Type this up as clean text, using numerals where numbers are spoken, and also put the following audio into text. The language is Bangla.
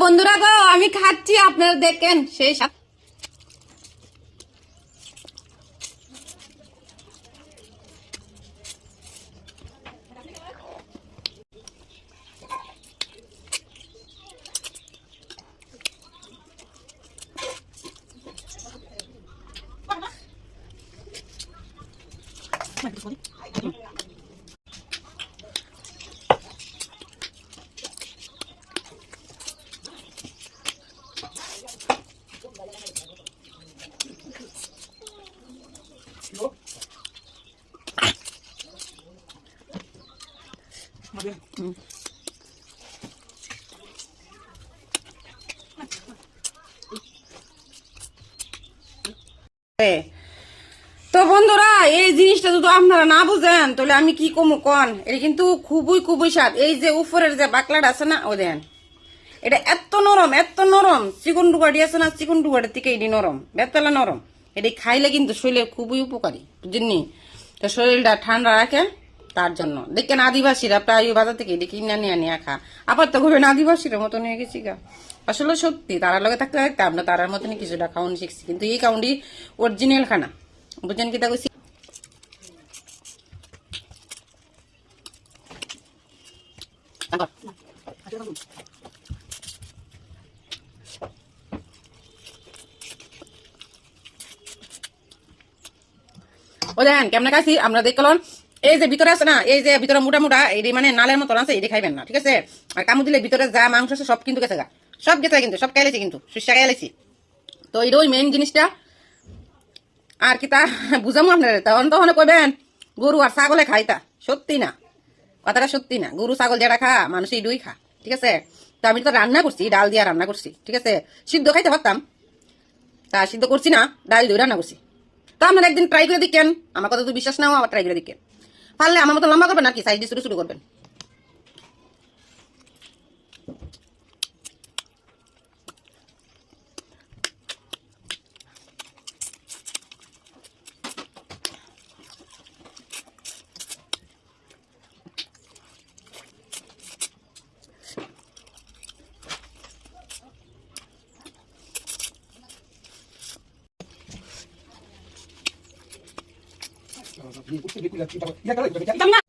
বন্ধুরা গো আমি খাচ্ছি, আপনারা দেখেন সেই তো বন্ধুরা এই জিনিসটা যদি আপনারা না বুঝেন তাহলে আমি কি কমু কন। এটা কিন্তু খুবই খুবই স্বাদ। এই যে উপরের যে বাকলাটা আছে না, ও দেন এটা এত নরম চিকন ডুগাড়ি আছে না, চিকন ডুগাড়ির থেকে এটি নরম, বেতলা নরম। এটি খাইলে কিন্তু শরীরে খুবই উপকারী, বুঝলি? তো শরীরটা ঠান্ডা রাখে, তার জন্য দেখেন আদিবাসীরা প্রায় বাজার থেকে এটি কিনে নিয়ে খা। আবার তো খুবই আদিবাসীর মতো নিয়ে গেছি গা। আসলে সত্যি তারা লগে থাকতে থাকতে আমরা তারার মতনই কিছুটা খাওয়ান শিখছি, কিন্তু এই কাউন্ডি অরিজিনাল খানা, বুঝছেন কি তা কইছি? ও দেখেন কেমন খাইছি আমরা দেখলাম। এই যে ভিতরে আছে না, এই যে ভিতরে মোটা এই মানে নালের মতন আছে, এটি খাইবেন না, ঠিক আছে? আর কামু দিলে ভিতরে যা মাংস আছে সব কিন্তু গেছে গা, সব গেছে, কিন্তু সব খাইলেছি, কিন্তু সুস্বা খাইলেছি। তো এটা ওই মেইন জিনিসটা। আর কি তা বুঝামো আপনারা, তখন তখন কইবেন গরু আর ছাগলে খাইতা। সত্যি না, কথাটা সত্যি না। গরু ছাগল যেটা খা মানুষ এইটাই খা, ঠিক আছে? তো আমি তো রান্না করছি, ডাল দিয়া রান্না করছি, ঠিক আছে? সিদ্ধ খাইতে পারতাম, তা সিদ্ধ করছি না, ডাল দিয়ে রান্না করছি। তো আপনারা একদিন ট্রাই করে দেখেন, আমার কথা তো বিশ্বাস নাও, আবার ট্রাই করে দেখেন। পারলে আমার মতো লম্বা করবেন, আর কি সাইজ দিয়ে শুরু করবেন। না